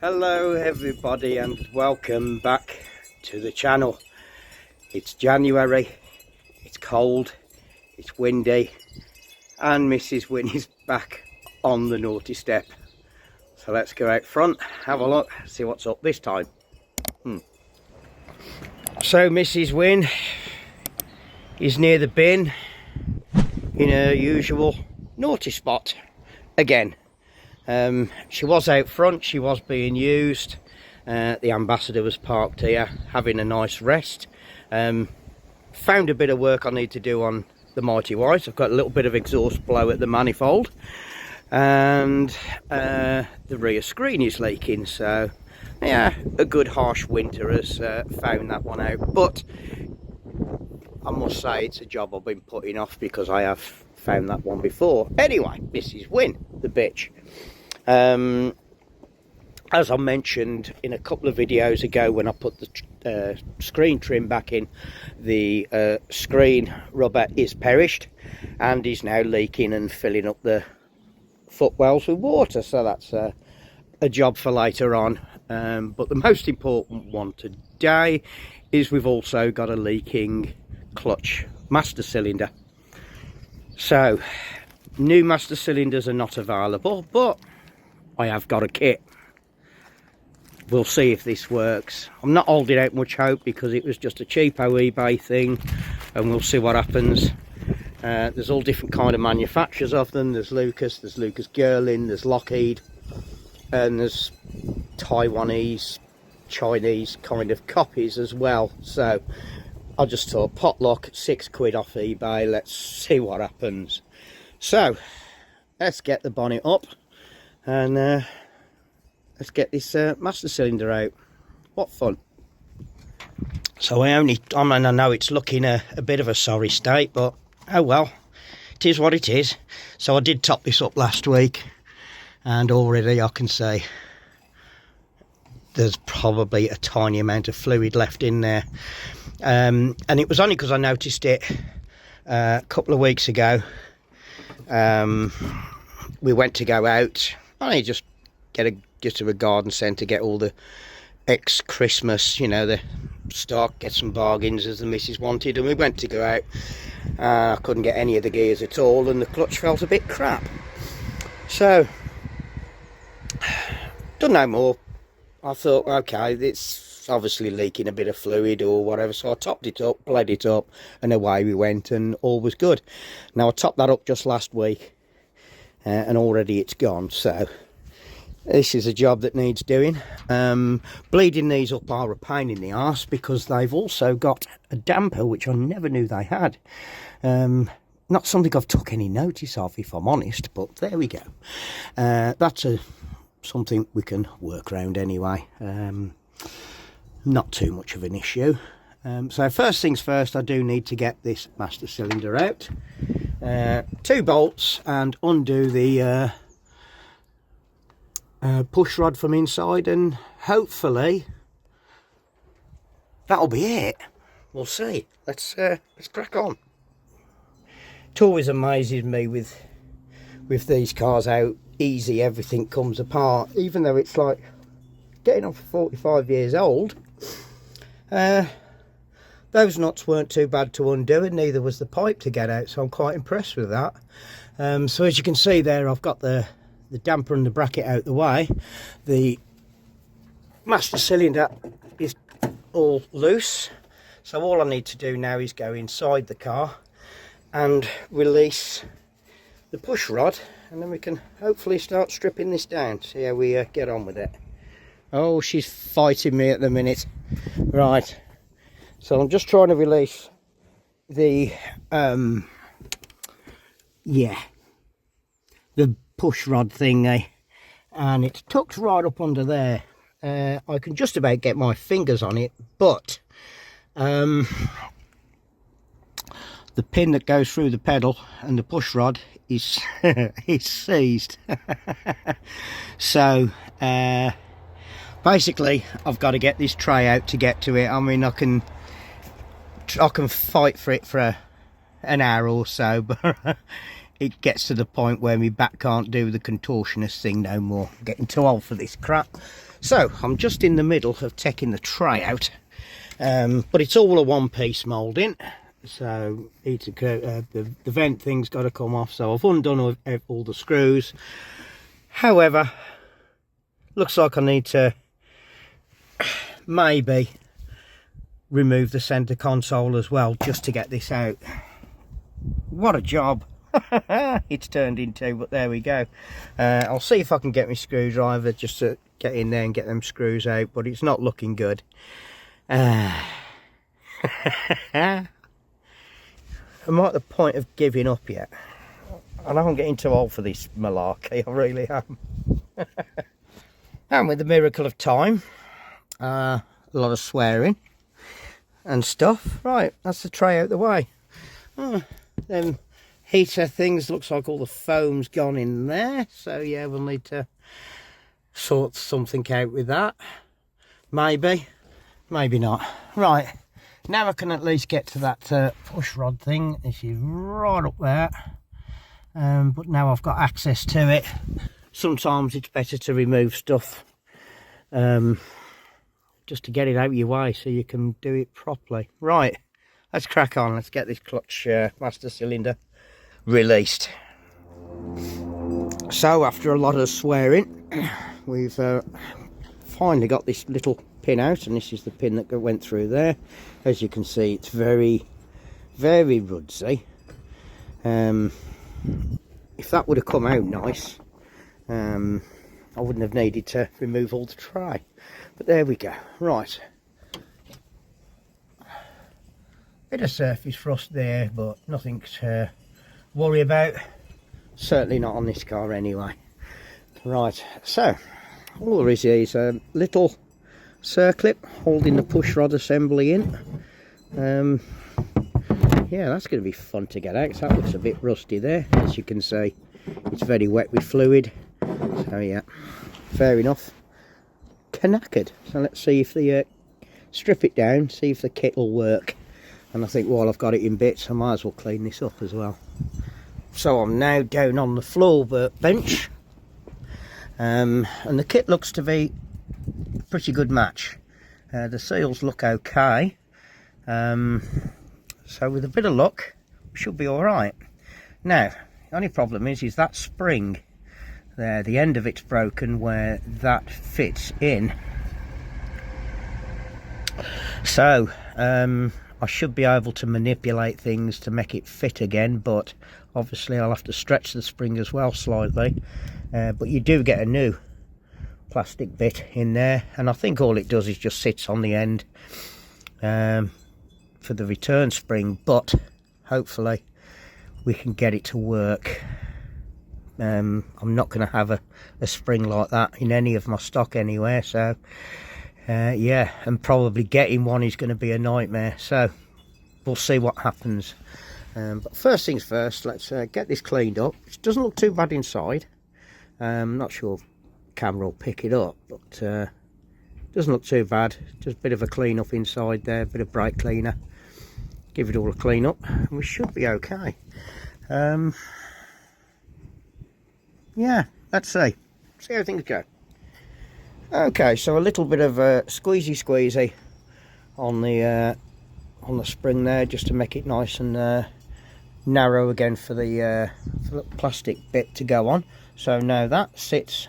Hello everybody and welcome back to the channel. It's January, it's cold, it's windy, and Mrs. Winn is back on the naughty step. So let's go out front, have a look, see what's up this time. So Mrs. Winn is near the bin in her usual naughty spot again. She was out front, she was being used. The ambassador was parked here having a nice rest. Found a bit of work I need to do on the Mighty White. I've got a little bit of exhaust blow at the manifold, and the rear screen is leaking, so yeah, a good harsh winter has found that one out. But I must say it's a job I've been putting off because I have found that one before. Anyway, Mrs. Winn, the bitch. As I mentioned in a couple of videos ago when I put the screen trim back in, the screen rubber is perished and is now leaking and filling up the footwells with water, so that's a job for later on. But the most important one today is we've also got a leaking clutch master cylinder. So new master cylinders are not available, but I have got a kit. We'll see if this works. I'm not holding out much hope because it was just a cheapo eBay thing, and we'll see what happens. There's all different kind of manufacturers of them. There's Lucas Girling, there's Lockheed, and there's Taiwanese, Chinese kind of copies as well. So I just thought, potluck, £6 off eBay, let's see what happens. So let's get the bonnet up and let's get this master cylinder out. What fun. So I know it's looking a bit of a sorry state, but oh well, it is what it is. So I did top this up last week, and already I can say there's probably a tiny amount of fluid left in there. And it was only because I noticed it a couple of weeks ago. We went to go out. I just get to a garden centre, get all the ex-Christmas, you know, the stock, get some bargains as the missus wanted, and we went to go out. I couldn't get any of the gears at all, and the clutch felt a bit crap. So, done no more. I thought, okay, it's obviously leaking a bit of fluid or whatever, so I topped it up, bled it up, and away we went, and all was good. Now, I topped that up just last week, and already it's gone, so this is a job that needs doing. Bleeding these up are a pain in the arse because they've also got a damper, which I never knew they had. Not something I've took any notice of, if I'm honest, but there we go. That's something we can work around anyway. Not too much of an issue. So first things first, I do need to get this master cylinder out. 2 bolts, and undo the push rod from inside, and hopefully that'll be it. We'll see. Let's crack on. It always amazes me with these cars how easy everything comes apart, even though it's like getting on for 45 years old. Those nuts weren't too bad to undo, and neither was the pipe to get out, so I'm quite impressed with that. So as you can see there, I've got the damper and the bracket out the way. The master cylinder is all loose, so all I need to do now is go inside the car and release the push rod, and then we can hopefully start stripping this down, see how we get on with it. Oh, she's fighting me at the minute. Right, so I'm just trying to release the the push rod thingy, and it's tucked right up under there. I can just about get my fingers on it, but the pin that goes through the pedal and the push rod is is seized. So basically I've got to get this tray out to get to it. I mean, I can fight for it for an hour or so, but it gets to the point where my back can't do the contortionist thing no more. I'm getting too old for this crap. So I'm just in the middle of taking the tray out, but it's all a one-piece moulding, so the vent thing's got to come off. So I've undone all the screws. However, looks like I need to maybe remove the center console as well, just to get this out. What a job it's turned into, but there we go. I'll see if I can get my screwdriver just to get in there and get them screws out, but it's not looking good. I'm at the point of giving up yet. I know I'm getting too old for this malarkey, I really am. And with the miracle of time, a lot of swearing and stuff. Right, that's the tray out the way. Them heater things, looks like all the foam's gone in there, so yeah, we'll need to sort something out with that. Maybe not. Right, now I can at least get to that push rod thing. This is right up there, but now I've got access to it. Sometimes it's better to remove stuff just to get it out of your way so you can do it properly. Right, let's crack on. Let's get this clutch master cylinder released. So after a lot of swearing, we've finally got this little pin out, and this is the pin that went through there. As you can see, it's very, very rudsy. If that would have come out nice, I wouldn't have needed to remove all the tray. But there we go. Right, bit of surface rust there, but nothing to worry about. Certainly not on this car anyway. Right, so all there is here is a little circlip holding the push rod assembly in. Yeah, that's going to be fun to get out. That looks a bit rusty there, as you can see. It's very wet with fluid, so yeah, fair enough. Knackered. So let's see if the strip it down, see if the kit will work. And I think while I've got it in bits, I might as well clean this up as well. So I'm now down on the floor bench, and the kit looks to be a pretty good match. The seals look okay, so with a bit of luck we should be all right. Now the only problem is that spring there, the end of it's broken where that fits in. So I should be able to manipulate things to make it fit again, but obviously I'll have to stretch the spring as well slightly. But you do get a new plastic bit in there, and I think all it does is just sits on the end for the return spring, but hopefully we can get it to work. I'm not going to have a spring like that in any of my stock anywhere, so yeah, and probably getting one is going to be a nightmare, so we'll see what happens. But first things first, let's get this cleaned up. It doesn't look too bad inside. I'm not sure if the camera will pick it up, but doesn't look too bad. Just a bit of a clean up inside there, a bit of brake cleaner. Give it all a clean up and we should be okay. Yeah, let's see how things go. Okay, so a little bit of squeezy on the spring there, just to make it nice and narrow again for the plastic bit to go on. So now that sits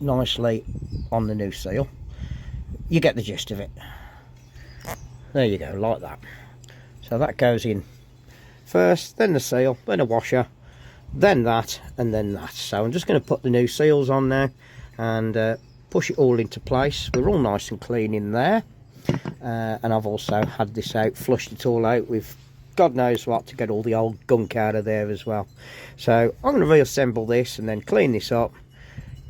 nicely on the new seal. You get the gist of it. There you go, like that. So that goes in first, then the seal, then a washer, then that, and then that. So I'm just going to put the new seals on now and push it all into place. We're all nice and clean in there, and I've also had this out, flushed it all out with God knows what to get all the old gunk out of there as well. So I'm going to reassemble this and then clean this up,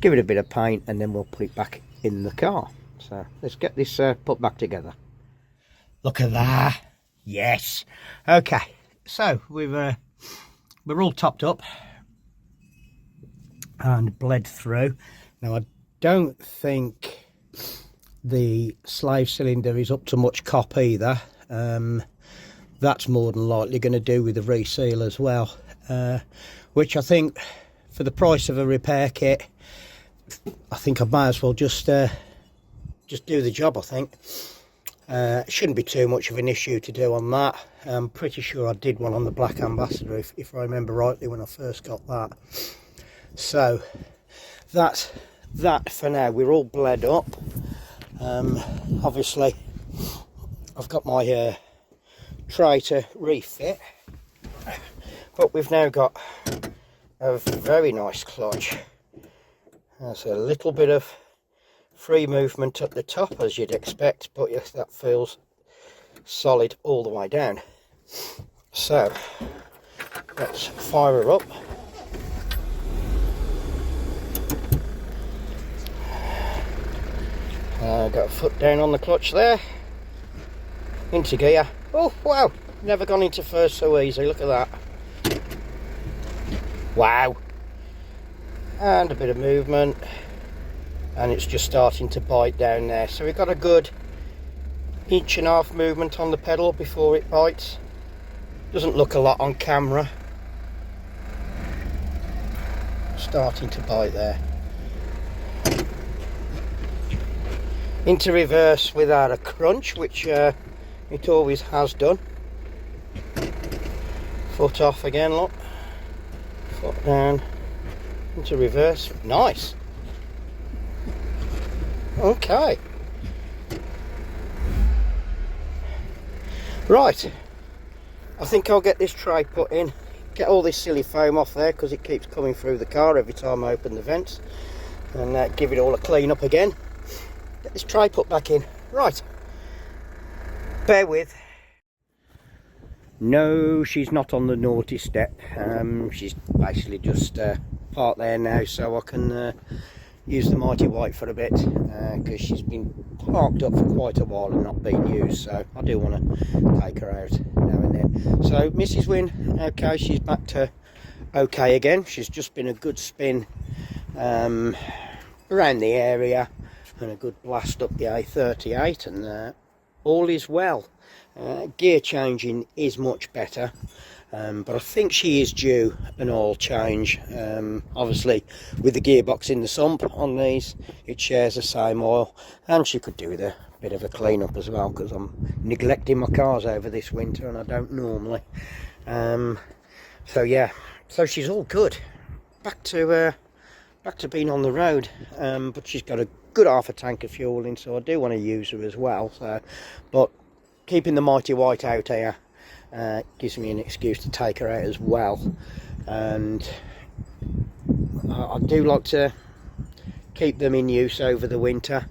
give it a bit of paint, and then we'll put it back in the car. So let's get this put back together. Look at that. Yes. Okay, so we're all topped up and bled through. Now I don't think the slave cylinder is up to much cop either. That's more than likely going to do with the reseal as well, which I think for the price of a repair kit, I think I might as well just do the job. I think it shouldn't be too much of an issue to do on that. I'm pretty sure I did one on the Black Ambassador, if I remember rightly, when I first got that. So that's that for now. We're all bled up. Obviously I've got my tray to refit, but we've now got a very nice clutch. There's a little bit of free movement at the top, as you'd expect, but yes, that feels solid all the way down. So let's fire her up. Got a foot down on the clutch there, into gear. Oh wow, never gone into first so easy, look at that. Wow. And a bit of movement, and it's just starting to bite down there. So we've got a good 1.5 inch movement on the pedal before it bites. Doesn't look a lot on camera. Starting to bite there. Into reverse without a crunch, which it always has done. Foot off again, look. Foot down. Into reverse. Nice. Okay. Right. I think I'll get this tray put in. Get all this silly foam off there, because it keeps coming through the car every time I open the vents. And give it all a clean up again. Get this tray put back in. Right. Bear with. No, she's not on the naughty step. She's basically just parked there now, so I can use the Mighty White for a bit, because she's been parked up for quite a while and not being used, so I do want to take her out now and then. So Mrs. Winn, okay, she's back to okay again. She's just been a good spin around the area and a good blast up the A38, and all is well. Gear changing is much better, but I think she is due an oil change. Obviously with the gearbox in the sump on these, it shares the same oil, and she could do with a bit of a clean up as well, because I'm neglecting my cars over this winter and I don't normally. So yeah, so she's all good, back to being on the road, but she's got a good half a tank of fuel in, so I do want to use her as well. So, but keeping the Mighty White out here gives me an excuse to take her out as well, and I do like to keep them in use over the winter.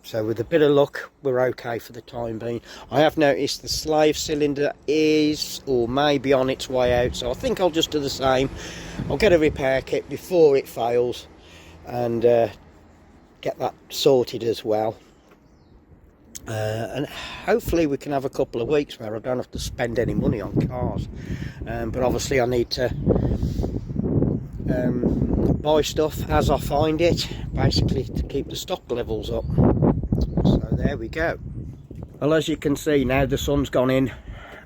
So with a bit of luck, we're okay for the time being. I have noticed the slave cylinder is, or may be, on its way out, so I think I'll just do the same. I'll get a repair kit before it fails and get that sorted as well. And hopefully we can have a couple of weeks where I don't have to spend any money on cars, but obviously I need to buy stuff as I find it, basically to keep the stock levels up. So there we go. Well, as you can see now, the sun's gone in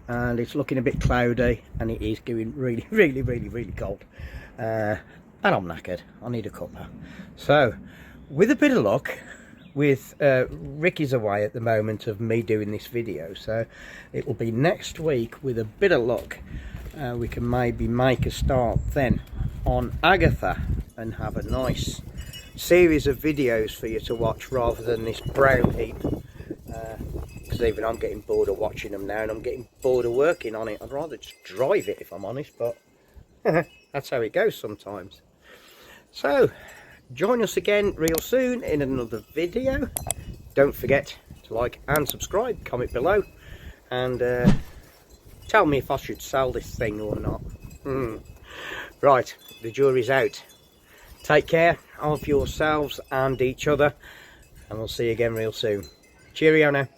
and it's looking a bit cloudy, and it is getting really cold, and I'm knackered. I need a cuppa. So with a bit of luck, with Ricky's away at the moment of me doing this video, so it will be next week. With a bit of luck, we can maybe make a start then on Agatha and have a nice series of videos for you to watch, rather than this brown heap, because even I'm getting bored of watching them now, and I'm getting bored of working on it. I'd rather just drive it, if I'm honest, but that's how it goes sometimes. So join us again real soon in another video. Don't forget to like and subscribe, comment below, and tell me if I should sell this thing or not. Right, the jury's out. Take care of yourselves and each other, and we'll see you again real soon. Cheerio now.